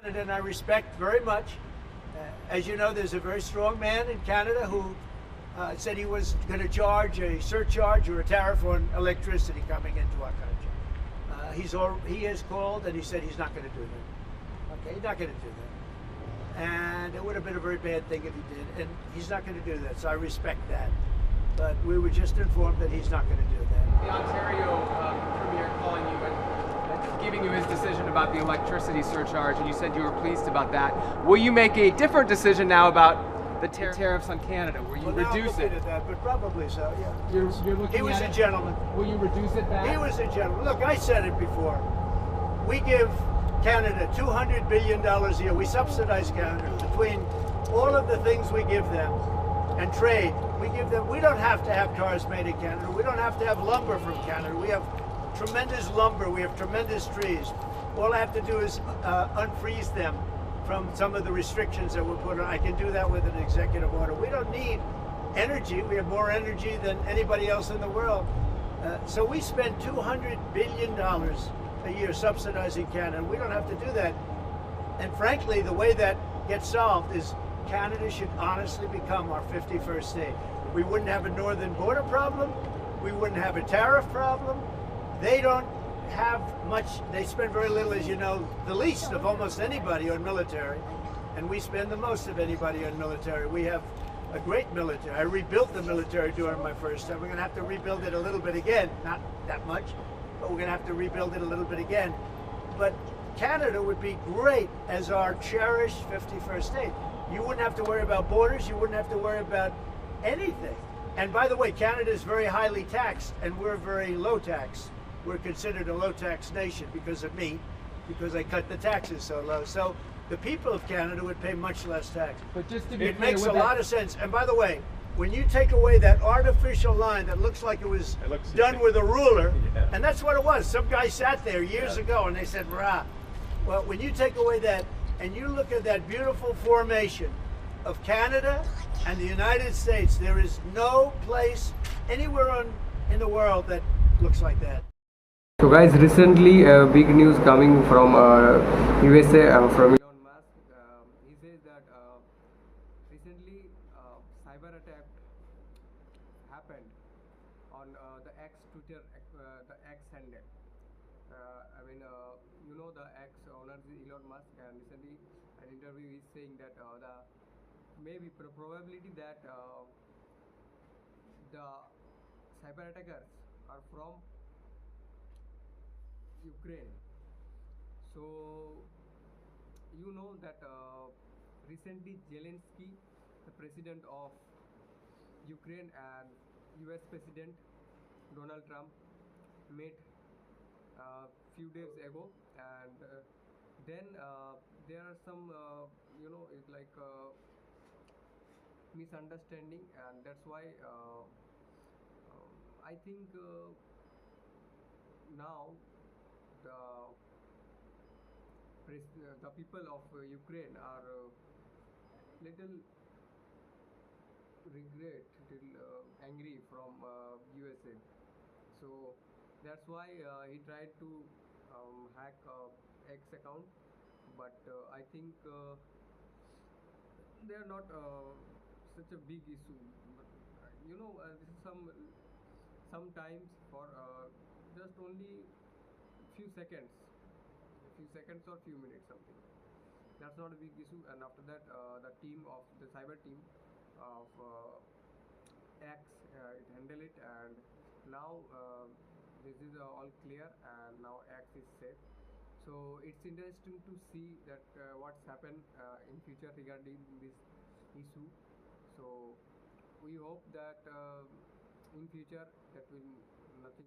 And I respect very much. As you know, there's a very strong man in Canada who said he was going to charge a surcharge or a tariff on electricity coming into our country. He has called and he said he's not going to do that. Okay, he's not going to do that. And it would have been a very bad thing if he did, and he's not going to do that, so I respect that. But we were just informed that he's not going to do that. The Ontario Premier calling you and giving you his decision about the electricity surcharge, and you said you were pleased about that. Will you make a different decision now about the tariffs on Canada? Will you reduce it? At that, but probably so, yeah. You're looking he was at a gentleman. Will you reduce it back? He was a gentleman. Look, I said it before. We give Canada $200 billion a year. We subsidize Canada between all of the things we give them and trade. We give them. We don't have to have cars made in Canada. We don't have to have lumber from Canada. We have tremendous lumber. We have tremendous trees. All I have to do is unfreeze them from some of the restrictions that were put on. I can do that with an executive order. We don't need energy. We have more energy than anybody else in the world. So we spend $200 billion a year subsidizing Canada. We don't have to do that. And frankly, the way that gets solved is Canada should honestly become our 51st state. We wouldn't have a northern border problem. We wouldn't have a tariff problem. They don't have much, they spend very little, as you know, the least of almost anybody on military, and we spend the most of anybody on military. We have a great military. I rebuilt the military during my first time. We're going to have to rebuild it a little bit again, not that much, but we're going to have to rebuild it a little bit again. But Canada would be great as our cherished 51st state. You wouldn't have to worry about borders, you wouldn't have to worry about anything. And by the way, Canada is very highly taxed, and we're very low tax. We're considered a low-tax nation because of me, because I cut the taxes so low. So the people of Canada would pay much less tax. But just to be it clear, makes a lot of sense. And by the way, when you take away that artificial line that looks like it was done with a ruler, yeah. And that's what it was. Some guy sat there years ago and they said, rah. Well, when you take away that and you look at that beautiful formation of Canada and the United States, there is no place anywhere in the world that looks like that. So guys, recently big news coming from USA from Elon Musk. He says that recently cyber attack happened on the X Twitter, the X handle. You know the X owner is Elon Musk, and recently an interview is saying that the maybe probability that the cyber attackers are from Ukraine. So you know that recently Zelensky, the president of Ukraine, and US President Donald Trump met few days ago, and then there are some it's like misunderstanding, and that's why I think now the people of Ukraine are little angry from USA. So that's why he tried to hack X account, but I think they are not such a big issue. But, this is sometimes for just only few seconds or few minutes something. That's not a big issue. And after that, the cyber team of X it handle it, and now this is all clear, and now X is safe. So it's interesting to see that what's happened in future regarding this issue. So we hope that in future that will nothing